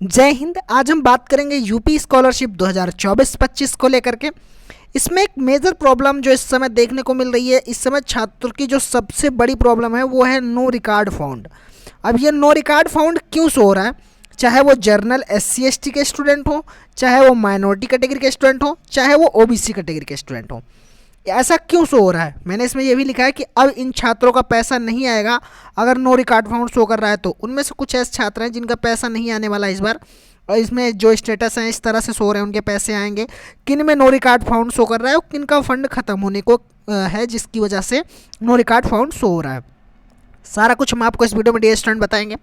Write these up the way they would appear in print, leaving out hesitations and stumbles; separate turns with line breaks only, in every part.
जय हिंद। आज हम बात करेंगे यूपी स्कॉलरशिप 2024-25 को लेकर के। इसमें एक मेजर प्रॉब्लम जो इस समय देखने को मिल रही है, इस समय छात्र की जो सबसे बड़ी प्रॉब्लम है वो है नो रिकॉर्ड फाउंड। अब ये नो रिकॉर्ड फाउंड क्यों शो हो रहा है? चाहे वो जर्नल SC ST के स्टूडेंट हो, चाहे वो माइनॉरिटी कैटेगरी के स्टूडेंट हो, चाहे वो OBC कैटेगरी के स्टूडेंट हो। ऐसा क्यों शो हो रहा है? मैंने इसमें यह भी लिखा है कि अब इन छात्रों का पैसा नहीं आएगा अगर नो रिकॉर्ड फाउंड शो कर रहा है तो। उनमें से कुछ ऐसे छात्र हैं जिनका पैसा नहीं आने वाला इस बार, और इसमें जो स्टेटस हैं इस तरह से शो रहे हैं उनके पैसे आएंगे। किन में नो रिकॉर्ड फाउंड शो कर रहा है और किन का फंड खत्म होने को है, जिसकी वजह से नो रिकॉर्ड फाउंड शो हो रहा है। सारा कुछ हम आपको इस वीडियो में डियर स्टूडेंट बताएंगे।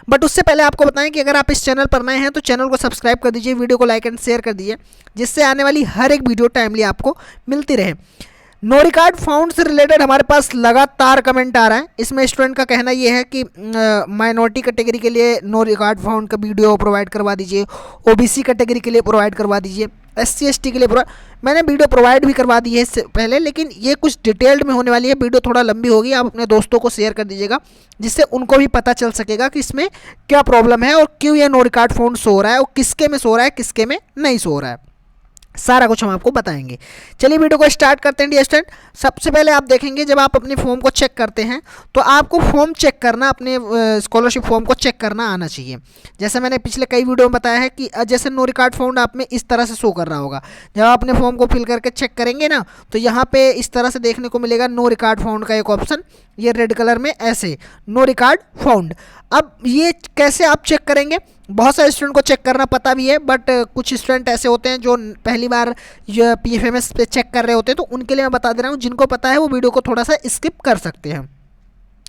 बट उससे पहले आपको बताएं कि अगर आप इस चैनल पर नए हैं तो चैनल को सब्सक्राइब कर दीजिए, वीडियो को लाइक एंड शेयर कर दीजिए, जिससे आने वाली हर एक वीडियो टाइमली आपको मिलती रहे। नो रिकॉर्ड फाउंड से रिलेटेड हमारे पास लगातार कमेंट आ रहा है। इसमें स्टूडेंट का कहना ये है कि माइनॉरिटी कैटेगरी के लिए नो रिकॉर्ड फाउंड का वीडियो प्रोवाइड करवा दीजिए, OBC कैटेगरी के लिए प्रोवाइड करवा दीजिए, SC ST के लिए मैंने वीडियो प्रोवाइड भी करवा दी है इससे पहले, लेकिन ये कुछ डिटेल्ड में होने वाली है, वीडियो थोड़ा लंबी होगी। आप अपने दोस्तों को शेयर कर दीजिएगा, जिससे उनको भी पता चल सकेगा कि इसमें क्या प्रॉब्लम है और क्यों ये नो रिकॉर्ड फाउंड शो हो रहा है और किसके में शो रहा है, किसके में नहीं शो रहा है। सारा कुछ हम आपको बताएंगे। चलिए वीडियो को स्टार्ट करते हैं डियर स्टूडेंट। सबसे पहले आप देखेंगे जब आप अपने फॉर्म को चेक करते हैं तो आपको फॉर्म चेक करना, अपने स्कॉलरशिप फॉर्म को चेक करना आना चाहिए। जैसे मैंने पिछले कई वीडियो में बताया है कि जैसे नो रिकॉर्ड फाउंड आप में इस तरह से शो कर रहा होगा। जब आप अपने फॉर्म को फिल करके चेक करेंगे ना, तो यहाँ पे इस तरह से देखने को मिलेगा नो रिकॉर्ड फाउंड का एक ऑप्शन, ये रेड कलर में ऐसे नो रिकॉर्ड फाउंड। अब ये कैसे आप चेक करेंगे? बहुत सारे स्टूडेंट को चेक करना पता भी है, बट कुछ स्टूडेंट ऐसे होते हैं जो पहली बार ये PFMS पे चेक कर रहे होते हैं, तो उनके लिए मैं बता दे रहा हूँ। जिनको पता है वो वीडियो को थोड़ा सा स्किप कर सकते हैं।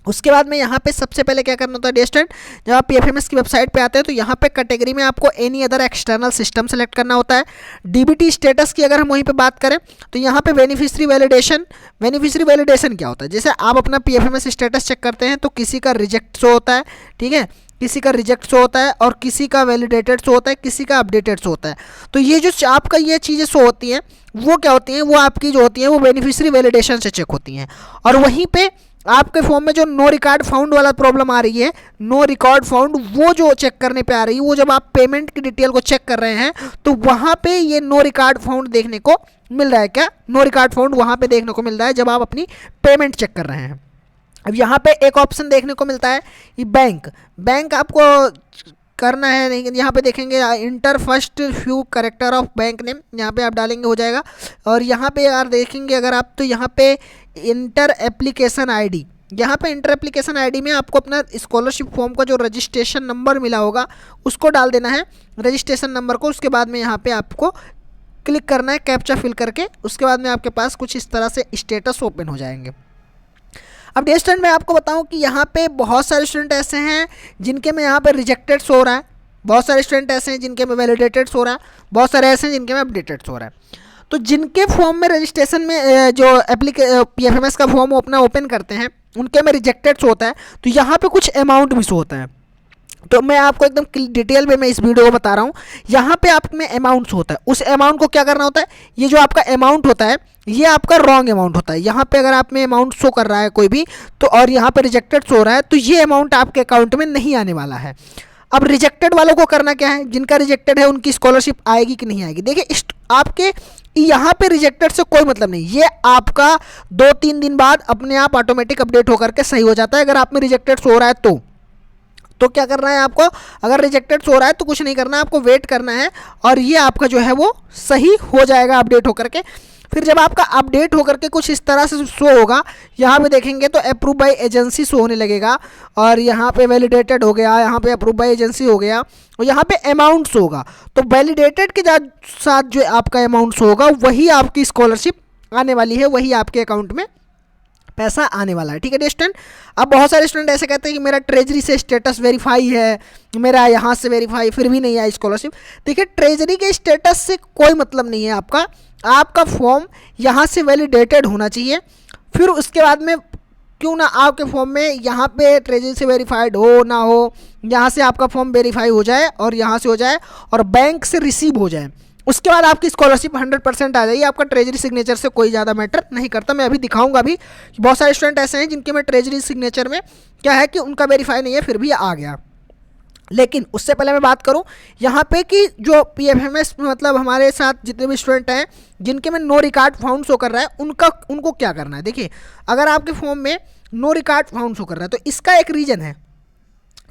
उसके बाद में यहाँ पे सबसे पहले क्या करना होता है डियर स्टूडेंट, जब आप PFMS की वेबसाइट पे आते हैं तो यहाँ पे कैटेगरी में आपको any other external system select करना होता है। DBT स्टेटस की अगर हम वहीं पे बात करें तो यहाँ पे बेनिफिशियरी वैलिडेशन क्या होता है? जैसे आप अपना PFMS स्टेटस चेक करते हैं तो किसी का रिजेक्ट शो होता है, ठीक है, किसी का रिजेक्ट शो होता है और किसी का वैलिडेटेड शो होता है, किसी का अपडेटेड शो होता है। तो ये जो आपका ये चीज़ें शो होती हैं वो क्या होती हैं? वो आपकी जो होती हैं वो बेनिफिशियरी वैलिडेशन से चेक होती हैं। और वहीं पे आपके फॉर्म में जो नो रिकॉर्ड फाउंड वाला प्रॉब्लम आ रही है, नो रिकॉर्ड फाउंड, वो जो चेक करने पे आ रही है, वो जब आप पेमेंट की डिटेल को चेक कर रहे हैं तो वहाँ पे ये नो रिकॉर्ड फाउंड देखने को मिल रहा है। क्या नो रिकॉर्ड फाउंड वहाँ पे देखने को मिल रहा है जब आप अपनी पेमेंट चेक कर रहे हैं। अब यहाँ पे एक ऑप्शन देखने को मिलता है ये बैंक आपको करना है, लेकिन यहाँ पे देखेंगे inter first few character of bank name, यहाँ पे आप डालेंगे हो जाएगा। और यहाँ पे यार देखेंगे अगर आप, तो यहाँ पे इंटर एप्लीकेशन ID, यहाँ पे इंटर एप्लीकेशन ID में आपको अपना स्कॉलरशिप फॉर्म का जो रजिस्ट्रेशन नंबर मिला होगा उसको डाल देना है, रजिस्ट्रेशन नंबर को। उसके बाद में यहाँ पे आपको क्लिक करना है कैप्चा फिल करके। उसके बाद में आपके पास कुछ इस तरह से स्टेटस ओपन हो जाएंगे। अब डियर स्टूडेंट मैं आपको बताऊं कि यहाँ पे बहुत सारे स्टूडेंट ऐसे हैं जिनके में यहाँ पे रिजेक्टेड शो हो रहा है, बहुत सारे स्टूडेंट ऐसे हैं जिनके में वैलिडेटेड शो हो रहा है, बहुत सारे ऐसे हैं जिनके में अपडेटेड शो हो रहा है। तो जिनके फॉर्म में रजिस्ट्रेशन में जो PFMS का फॉर्म अपना ओपन करते हैं उनके में रिजेक्टेड शो होता है, तो यहाँ पे कुछ अमाउंट भी शो होता है। तो मैं आपको एकदम डिटेल में मैं इस वीडियो को बता रहा हूँ। यहाँ पे आप में अमाउंट्स होता है, उस अमाउंट को क्या करना होता है? ये जो आपका अमाउंट होता है ये आपका रॉन्ग अमाउंट होता है। यहाँ पे अगर आप में अमाउंट शो कर रहा है कोई भी तो, और यहाँ पे रिजेक्टेड शो हो रहा है, तो ये अमाउंट आपके अकाउंट में नहीं आने वाला है। अब रिजेक्टेड वालों को करना क्या है? जिनका रिजेक्टेड है उनकी स्कॉलरशिप आएगी कि नहीं आएगी? देखिए आपके यहाँ पे रिजेक्टेड से कोई मतलब नहीं, ये आपका 2-3 दिन बाद अपने आप ऑटोमेटिक अपडेट होकर के सही हो जाता है। अगर आप में रिजेक्टेड शो हो रहा है तो क्या करना है आपको? अगर रिजेक्टेड शो रहा है तो कुछ नहीं करना है, आपको वेट करना है और ये आपका जो है वो सही हो जाएगा अपडेट होकर के। फिर जब आपका अपडेट होकर के कुछ इस तरह से शो होगा, यहाँ पे देखेंगे तो अप्रूव बाय एजेंसी शो होने लगेगा, और यहाँ पे वैलिडेटेड हो गया, यहाँ पे अप्रूव बाय एजेंसी हो गया, और यहाँ पे अमाउंट्स होगा। तो वैलिडेटेड के साथ जो आपका अमाउंट्स होगा वही आपकी स्कॉलरशिप आने वाली है, वही आपके अकाउंट में पैसा आने वाला है, ठीक है डियर स्टूडेंट। अब बहुत सारे स्टूडेंट ऐसे कहते हैं कि मेरा ट्रेजरी से स्टेटस वेरीफाई है, मेरा यहाँ से वेरीफाई, फिर भी नहीं आया स्कॉलरशिप। देखिए ट्रेजरी के स्टेटस से कोई मतलब नहीं है आपका फॉर्म यहाँ से वैलिडेटेड होना चाहिए। फिर उसके बाद में क्यों ना आपके फॉर्म में यहाँ पे ट्रेजरी से वेरीफाइड हो ना हो, यहाँ से आपका फॉर्म वेरीफाई हो जाए और यहाँ से हो जाए और बैंक से रिसीव हो जाए, उसके बाद आपकी स्कॉलरशिप 100% आ जाएगी। आपका ट्रेजरी सिग्नेचर से कोई ज़्यादा मैटर नहीं करता। मैं अभी दिखाऊंगा भी, बहुत सारे स्टूडेंट ऐसे हैं जिनके में ट्रेजरी सिग्नेचर में क्या है कि उनका वेरीफाई नहीं है फिर भी आ गया। लेकिन उससे पहले मैं बात करूं यहाँ पे कि जो पीएफएमएस मतलब हमारे साथ जितने भी स्टूडेंट हैं जिनके में नो रिकॉर्ड फाउंड शो कर रहा है उनको क्या करना है। देखिए, अगर आपके फॉर्म में नो रिकॉर्ड फाउंड शो कर रहा है तो इसका एक रीज़न है,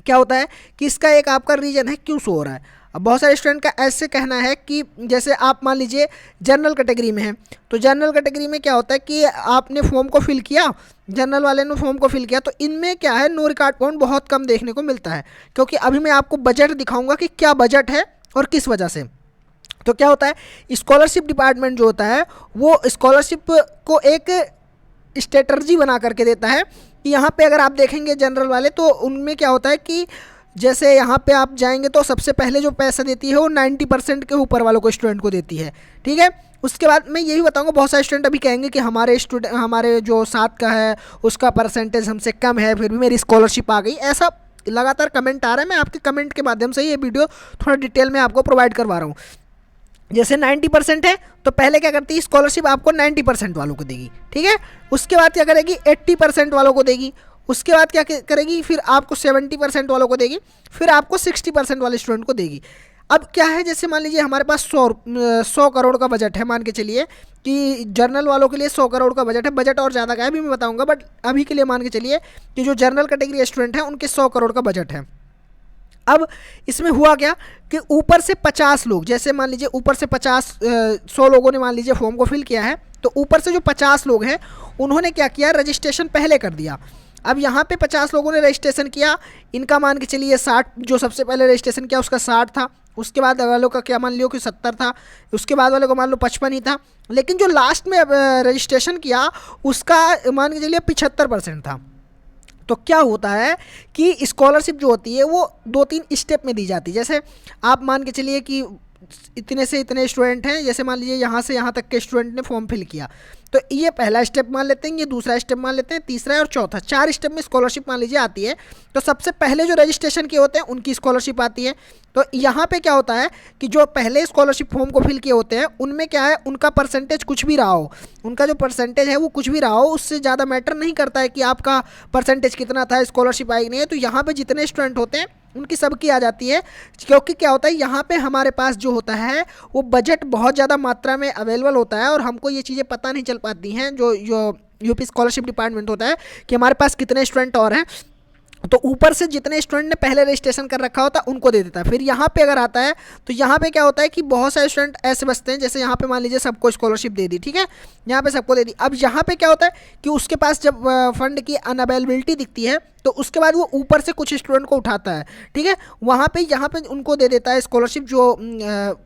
क्या होता है कि इसका एक आपका रीज़न है क्यों शो हो रहा है। अब बहुत सारे स्टूडेंट का ऐसे कहना है कि जैसे आप मान लीजिए जनरल कैटेगरी में हैं, तो जनरल कैटेगरी में क्या होता है कि आपने फॉर्म को फिल किया, जनरल वाले ने फॉर्म को फिल किया, तो इनमें क्या है नो रिकॉर्ड फाउंड बहुत कम देखने को मिलता है। क्योंकि अभी मैं आपको बजट दिखाऊंगा कि क्या बजट है और किस वजह से। तो क्या होता है, स्कॉलरशिप डिपार्टमेंट जो होता है वो स्कॉलरशिप को एक स्ट्रेटर्जी बना करके देता है कि यहाँ पे अगर आप देखेंगे जनरल वाले तो उनमें क्या होता है कि जैसे यहाँ पे आप जाएंगे तो सबसे पहले जो पैसा देती है वो 90% के ऊपर वालों को स्टूडेंट को देती है, ठीक है। उसके बाद मैं ये भी बताऊंगा, बहुत सारे स्टूडेंट अभी कहेंगे कि हमारे जो साथ का है उसका परसेंटेज हमसे कम है फिर भी मेरी स्कॉलरशिप आ गई। ऐसा लगातार कमेंट आ रहा है, मैं आपके कमेंट के माध्यम से ये वीडियो थोड़ा डिटेल में आपको प्रोवाइड करवा रहा हूँ। जैसे 90% है तो पहले क्या करती है, स्कॉलरशिप आपको 90% वालों को देगी, ठीक है। उसके बाद क्या करेगी, 80% वालों को देगी। उसके बाद क्या करेगी, फिर आपको 70% वालों को देगी, फिर आपको 60% वाले स्टूडेंट को देगी। अब क्या है, जैसे मान लीजिए हमारे पास 100 करोड़ का बजट है, मान के चलिए कि जर्नल वालों के लिए 100 करोड़ का बजट है। बजट और ज़्यादा का है अभी मैं बताऊंगा, बट अभी के लिए मान के चलिए कि जो जर्नल कैटेगरी स्टूडेंट हैं उनके 100 करोड़ का बजट है। अब इसमें हुआ क्या कि ऊपर से 50 लोग, जैसे मान लीजिए ऊपर से 100 लोगों ने मान लीजिए फॉर्म को फिल किया है, तो ऊपर से जो 50 लोग हैं उन्होंने क्या किया, रजिस्ट्रेशन पहले कर दिया। अब यहाँ पे 50 लोगों ने रजिस्ट्रेशन किया, इनका मान के चलिए 60, जो सबसे पहले रजिस्ट्रेशन किया उसका 60 था, उसके बाद वालों का क्या मान लियो कि 70 था, उसके बाद वाले को मान लो 55 ही था, लेकिन जो लास्ट में रजिस्ट्रेशन किया उसका मान के चलिए 75% था। तो क्या होता है कि स्कॉलरशिप जो होती है वो 2-3 स्टेप में दी जाती है। जैसे आप मान के चलिए कि इतने से इतने स्टूडेंट हैं, जैसे मान लीजिए यहाँ से यहाँ तक के स्टूडेंट ने फॉर्म फिल किया, तो ये पहला स्टेप मान लेते हैं, ये दूसरा स्टेप मान लेते हैं, तीसरा और चौथा, 4 स्टेप में स्कॉलरशिप मान लीजिए आती है। तो सबसे पहले जो रजिस्ट्रेशन किए होते हैं उनकी स्कॉलरशिप आती है। तो यहाँ पे क्या होता है कि जो पहले स्कॉलरशिप फॉर्म को फिल किए होते हैं उनमें क्या है, उनका परसेंटेज कुछ भी रहा हो, उनका जो परसेंटेज है वो कुछ भी रहा हो, उससे ज़्यादा मैटर नहीं करता है कि आपका परसेंटेज कितना था, स्कॉलरशिप आई नहीं है। तो यहाँ पर जितने स्टूडेंट होते हैं उनकी सबकी आ जाती है, क्योंकि क्या होता है यहाँ पे हमारे पास जो होता है वो बजट बहुत ज़्यादा मात्रा में अवेलेबल होता है और हमको ये चीज़ें पता नहीं चल पाती हैं जो यूपी स्कॉलरशिप डिपार्टमेंट होता है कि हमारे पास कितने स्टूडेंट और हैं। तो ऊपर से जितने स्टूडेंट ने पहले रजिस्ट्रेशन कर रखा होता है उनको दे देता है। फिर यहाँ पे अगर आता है तो यहाँ पे क्या होता है कि बहुत सारे स्टूडेंट ऐसे बचते हैं, जैसे यहाँ पे मान लीजिए सबको स्कॉलरशिप दे दी, ठीक है, यहाँ पे सबको दे दी। अब यहाँ पे क्या होता है कि उसके पास जब फंड की अनअवेलेबिलिटी दिखती है तो उसके बाद वो ऊपर से कुछ स्टूडेंट को उठाता है, ठीक है, वहाँ पे यहाँ पे उनको दे देता है स्कॉलरशिप जो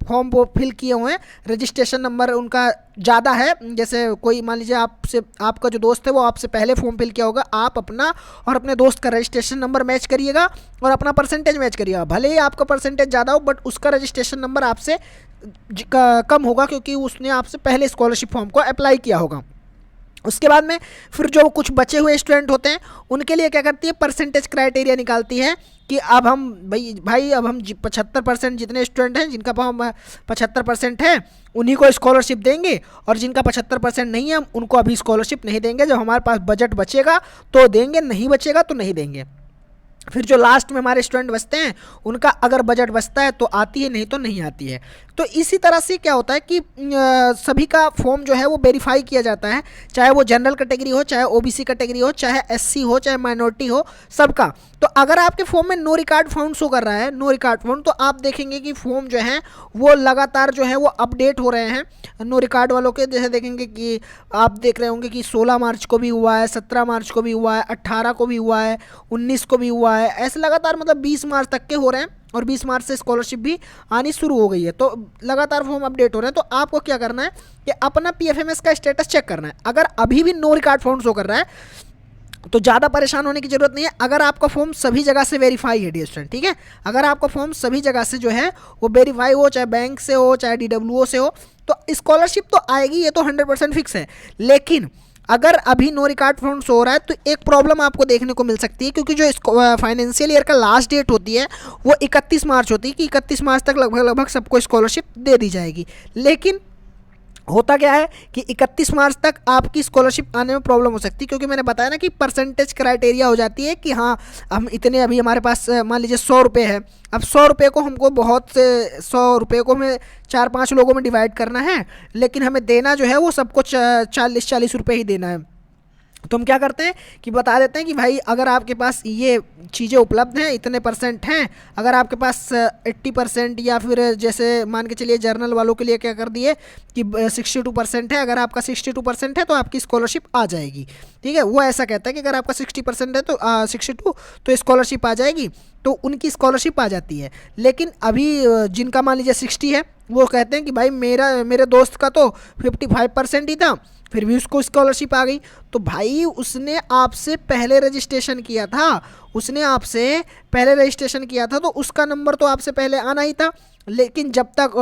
फॉर्म वो फिल किए हुए हैं, रजिस्ट्रेशन नंबर उनका ज़्यादा है। जैसे कोई मान लीजिए आपसे, आपका जो दोस्त है वो आपसे पहले फॉर्म फिल किया होगा, आप अपना और अपने दोस्त का रजिस्ट्रेशन नंबर मैच करिएगा और अपना परसेंटेज मैच करिएगा। भले ही आपका परसेंटेज ज़्यादा हो बट उसका रजिस्ट्रेशन नंबर आपसे कम होगा क्योंकि उसने आपसे पहले स्कॉलरशिप फॉर्म को अप्लाई किया होगा। उसके बाद में फिर जो कुछ बचे हुए स्टूडेंट होते हैं उनके लिए क्या करती है, परसेंटेज क्राइटेरिया निकालती है कि अब हम भाई अब हम 75% जितने स्टूडेंट हैं जिनका हम 75% है उन्हीं को स्कॉलरशिप देंगे, और जिनका 75% नहीं है हम उनको अभी स्कॉलरशिप नहीं देंगे, जब हमारे पास बजट बचेगा तो देंगे, नहीं बचेगा तो नहीं देंगे। फिर जो लास्ट में हमारे स्टूडेंट बचते हैं उनका अगर बजट बचता है तो आती है, नहीं तो नहीं आती है। तो इसी तरह से क्या होता है कि सभी का फॉर्म जो है वो वेरीफाई किया जाता है, चाहे वो जनरल कैटेगरी हो, चाहे ओबीसी कैटेगरी हो, चाहे एससी हो, चाहे माइनॉरिटी हो, सबका। तो अगर आपके फॉर्म में नो रिकॉर्ड फाउंड शो कर रहा है, नो रिकॉर्ड फाउंड, तो आप देखेंगे कि फॉर्म जो है वो लगातार जो है वो अपडेट हो रहे हैं नो रिकॉर्ड वालों के। जैसे देखेंगे कि आप देख रहे होंगे कि 16 मार्च को भी हुआ है, 17 मार्च को भी हुआ है, 18 को भी हुआ है, 19 को भी हुआ है, ऐसे लगातार मतलब 20 मार्च तक के हो रहे हैं और 20 मार्च से स्कॉलरशिप भी आनी शुरू हो गई है। तो लगातार फॉर्म अपडेट हो रहे हैं। तो आपको क्या करना है कि अपना पीएफएमएस का स्टेटस चेक करना है। अगर अभी भी नो रिकॉर्ड फाउंड शो कर रहा है तो ज़्यादा परेशान होने की जरूरत नहीं है। अगर आपका फॉर्म सभी जगह से वेरीफाई है डियर स्टूडेंट, ठीक है, अगर आपका फॉर्म सभी जगह से जो है वो वेरीफाई हो, चाहे बैंक से हो, चाहे DWO से हो, तो स्कॉलरशिप तो आएगी, ये तो 100% फिक्स है। लेकिन अगर अभी नो रिकॉर्ड फाउंड शो हो रहा है तो एक प्रॉब्लम आपको देखने को मिल सकती है, क्योंकि जो फाइनेंशियल ईयर का लास्ट डेट होती है वो 31 मार्च होती है कि 31 मार्च तक लगभग सबको स्कॉलरशिप दे दी जाएगी। लेकिन होता क्या है कि 31 मार्च तक आपकी स्कॉलरशिप आने में प्रॉब्लम हो सकती है, क्योंकि मैंने बताया ना कि परसेंटेज क्राइटेरिया हो जाती है कि हाँ हम इतने, अभी हमारे पास मान लीजिए 100 रुपये है, अब 100 रुपये को हमको बहुत से 100 रुपये को हमें 4-5 लोगों में डिवाइड करना है, लेकिन हमें देना जो है वो सबको 40-40 रुपये ही देना है। तो हम क्या करते हैं कि बता देते हैं कि भाई अगर आपके पास ये चीज़ें उपलब्ध हैं, इतने परसेंट हैं, अगर आपके पास 80% या फिर जैसे मान के चलिए जर्नल वालों के लिए क्या कर दिए कि 62% है, अगर आपका 62% है तो आपकी स्कॉलरशिप आ जाएगी। ठीक है, वो ऐसा कहता है कि अगर आपका 60% है तो 62 तो स्कॉलरशिप आ जाएगी, तो उनकी स्कॉलरशिप आ जाती है। लेकिन अभी जिनका मान लीजिए 60 है, वो कहते हैं कि भाई मेरे दोस्त का तो 55% ही था, फिर भी उसको स्कॉलरशिप आ गई। तो भाई उसने आपसे पहले रजिस्ट्रेशन किया था, तो उसका नंबर तो आपसे पहले आना ही था। लेकिन जब तक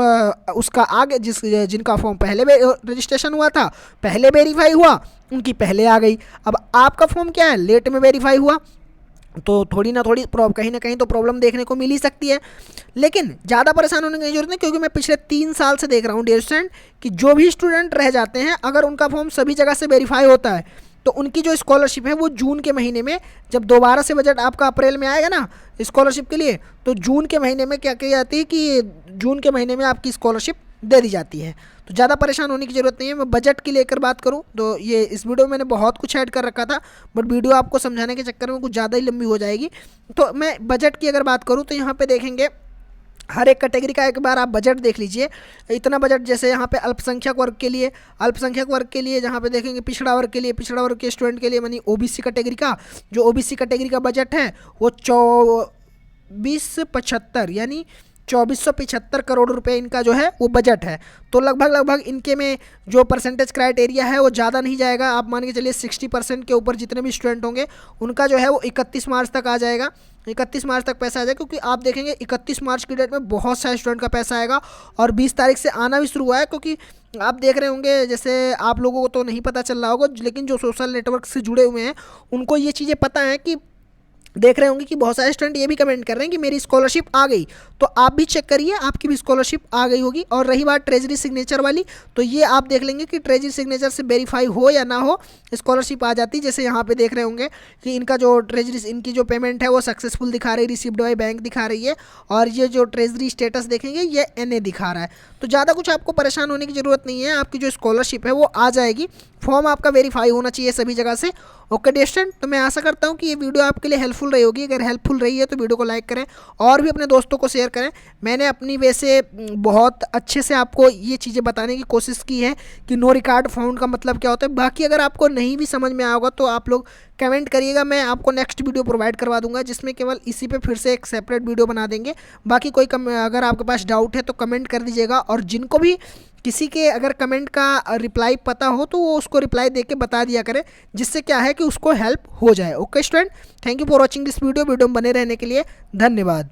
उसका आगे जिनका फॉर्म पहले रजिस्ट्रेशन हुआ था, पहले वेरीफाई हुआ, उनकी पहले आ गई। अब आपका फॉर्म क्या है, लेट में वेरीफाई हुआ, तो थोड़ी ना थोड़ी कहीं ना कहीं तो प्रॉब्लम देखने को मिल ही सकती है। लेकिन ज़्यादा परेशान होने की जरूरत नहीं, क्योंकि मैं पिछले 3 साल से देख रहा हूँ डियर स्टूडेंट कि जो भी स्टूडेंट रह जाते हैं, अगर उनका फॉर्म सभी जगह से वेरीफाई होता है तो उनकी जो स्कॉलरशिप है वो जून के महीने में, जब दोबारा से बजट आपका अप्रैल में आएगा ना स्कॉलरशिप के लिए, तो जून के महीने में क्या की जाती है कि जून के महीने में आपकी स्कॉलरशिप दे दी जाती है। तो ज़्यादा परेशान होने की ज़रूरत नहीं है। मैं बजट की लेकर बात करूँ तो ये इस वीडियो में मैंने बहुत कुछ ऐड कर रखा था, बट वीडियो आपको समझाने के चक्कर में कुछ ज़्यादा ही लंबी हो जाएगी। तो मैं बजट की अगर बात करूँ तो यहाँ पे देखेंगे हर एक कैटेगरी का एक बार आप बजट देख लीजिए। इतना बजट, जैसे यहाँ पे अल्पसंख्यक वर्ग के लिए जहाँ पे देखेंगे पिछड़ा वर्ग के स्टूडेंट के लिए मानी ओबीसी कैटेगरी का, जो ओबीसी कैटेगरी का बजट है वो 2475 यानी 2475 करोड़ रुपए इनका जो है वो बजट है। तो लगभग इनके में जो परसेंटेज क्राइटेरिया है वो ज़्यादा नहीं जाएगा। आप मान के चलिए 60% के ऊपर जितने भी स्टूडेंट होंगे उनका जो है वो 31 मार्च तक आ जाएगा, 31 मार्च तक पैसा आ जाएगा। क्योंकि आप देखेंगे 31 मार्च की डेट में बहुत सारे स्टूडेंट का पैसा आएगा, और 20 तारीख से आना भी शुरू हुआ है। क्योंकि आप देख रहे होंगे, जैसे आप लोगों को तो नहीं पता चल रहा होगा, लेकिन जो सोशल नेटवर्क से जुड़े हुए हैं उनको ये चीज़ें पता है कि देख रहे होंगे कि बहुत सारे स्टूडेंट ये भी कमेंट कर रहे हैं कि मेरी स्कॉलरशिप आ गई। तो आप भी चेक करिए, आपकी भी स्कॉलरशिप आ गई होगी। और रही बात ट्रेजरी सिग्नेचर वाली, तो ये आप देख लेंगे कि ट्रेजरी सिग्नेचर से वेरीफाई हो या ना हो, स्कॉलरशिप आ जाती। जैसे यहाँ पे देख रहे होंगे कि इनका जो ट्रेजरी, इनकी जो पेमेंट है वो सक्सेसफुल दिखा रही है, रिसीव्ड बाय बैंक दिखा रही है, और ये जो ट्रेजरी स्टेटस देखेंगे ये NA दिखा रहा है। तो ज़्यादा कुछ आपको परेशान होने की ज़रूरत नहीं है, आपकी जो स्कॉलरशिप है वो आ जाएगी। फॉर्म आपका वेरीफाई होना चाहिए सभी जगह से। ओके डियर स्टूडेंट, तो मैं आशा करता हूँ कि ये वीडियो आपके लिए हेल्पफुल रही होगी। अगर हेल्पफुल रही है तो वीडियो को लाइक करें और भी अपने दोस्तों को शेयर करें। मैंने अपनी वैसे बहुत अच्छे से आपको ये चीज़ें बताने की कोशिश की है कि नो रिकॉर्ड फाउंड का मतलब क्या होता है। बाकी अगर आपको नहीं भी समझ में आया होगा तो आप लोग कमेंट करिएगा, मैं आपको नेक्स्ट वीडियो प्रोवाइड करवा दूंगा, जिसमें केवल इसी पे फिर से एक सेपरेट वीडियो बना देंगे। बाकी कोई अगर आपके पास डाउट है तो कमेंट कर दीजिएगा, और जिनको भी किसी के अगर कमेंट का रिप्लाई पता हो तो वो उसको रिप्लाई देके बता दिया करें, जिससे क्या है कि उसको हेल्प हो जाए। Okay student, thank you for watching this video में बने रहने के लिए धन्यवाद।